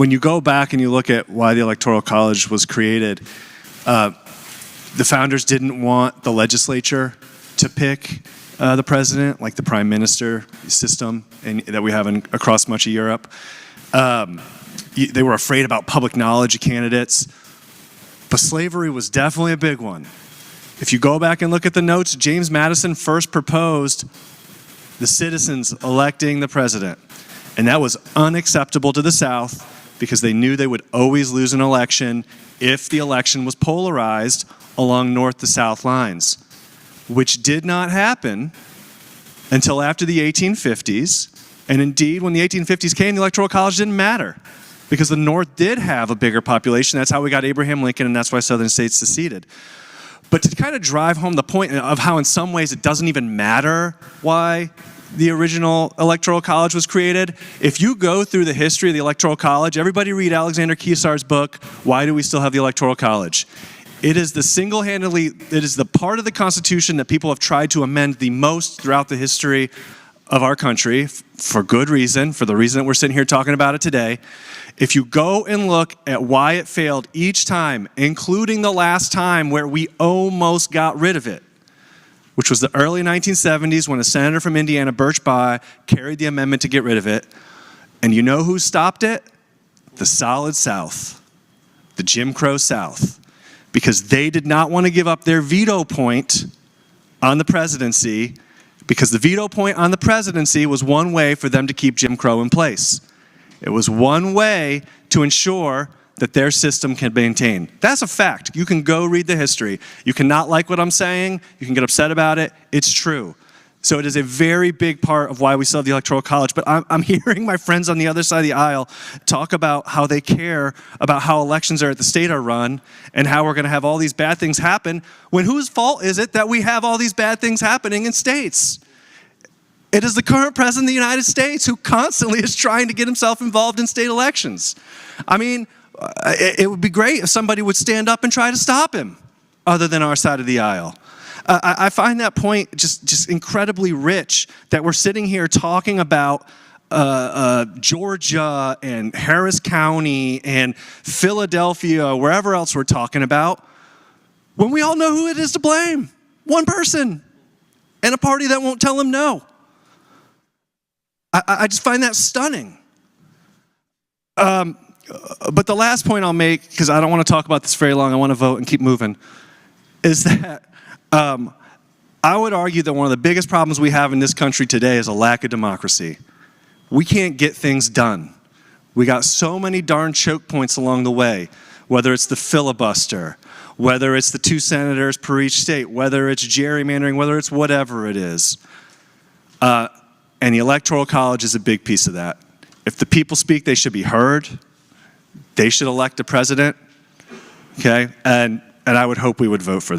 when you go back and you look at why the Electoral College was created, the founders didn't want the legislature to pick the president, like the prime minister system that we have across much of Europe. They were afraid about public knowledge of candidates, but slavery was definitely a big one. If you go back and look at the notes, James Madison first proposed the citizens electing the president, and that was unacceptable to the South because they knew they would always lose an election if the election was polarized along north to south lines, which did not happen until after the 1850s. And indeed, when the 1850s came, the Electoral College didn't matter because the North did have a bigger population. That's how we got Abraham Lincoln, and that's why Southern states seceded. But to kind of drive home the point of how in some ways it doesn't even matter why the original Electoral College was created, if you go through the history of the Electoral College, everybody read Alexander Keesar's book, Why Do We Still Have the Electoral College? It is the part of the Constitution that people have tried to amend the most throughout the history of our country, for good reason, for the reason that we're sitting here talking about it today. If you go and look at why it failed each time, including the last time where we almost got rid of it, which was the early 1970s when a senator from Indiana, Birch Bayh, carried the amendment to get rid of it. And you know who stopped it? The Solid South, the Jim Crow South, because they did not want to give up their veto point on the presidency, because the veto point on the presidency was one way for them to keep Jim Crow in place. It was one way to ensure that their system can maintain. That's a fact. You can go read the history. You cannot like what I'm saying. You can get upset about it. It's true. So it is a very big part of why we still have the Electoral College. But I'm hearing my friends on the other side of the aisle talk about how they care about how elections at the state are run and how we're going to have all these bad things happen, when whose fault is it that we have all these bad things happening in states? It is the current president of the United States who constantly is trying to get himself involved in state elections. I mean, it would be great if somebody would stand up and try to stop him, other than our side of the aisle. I find that point just incredibly rich, that we're sitting here talking about Georgia and Harris County and Philadelphia, wherever else we're talking about, when we all know who it is to blame. One person and a party that won't tell him no. I just find that stunning. But the last point I'll make, because I don't want to talk about this very long, I want to vote and keep moving, is that I would argue that one of the biggest problems we have in this country today is a lack of democracy. We can't get things done. We got so many darn choke points along the way, whether it's the filibuster, whether it's the 2 senators per each state, whether it's gerrymandering, whether it's whatever it is. And the Electoral College is a big piece of that. If the people speak, they should be heard. They should elect a president, okay? And I would hope we would vote for that.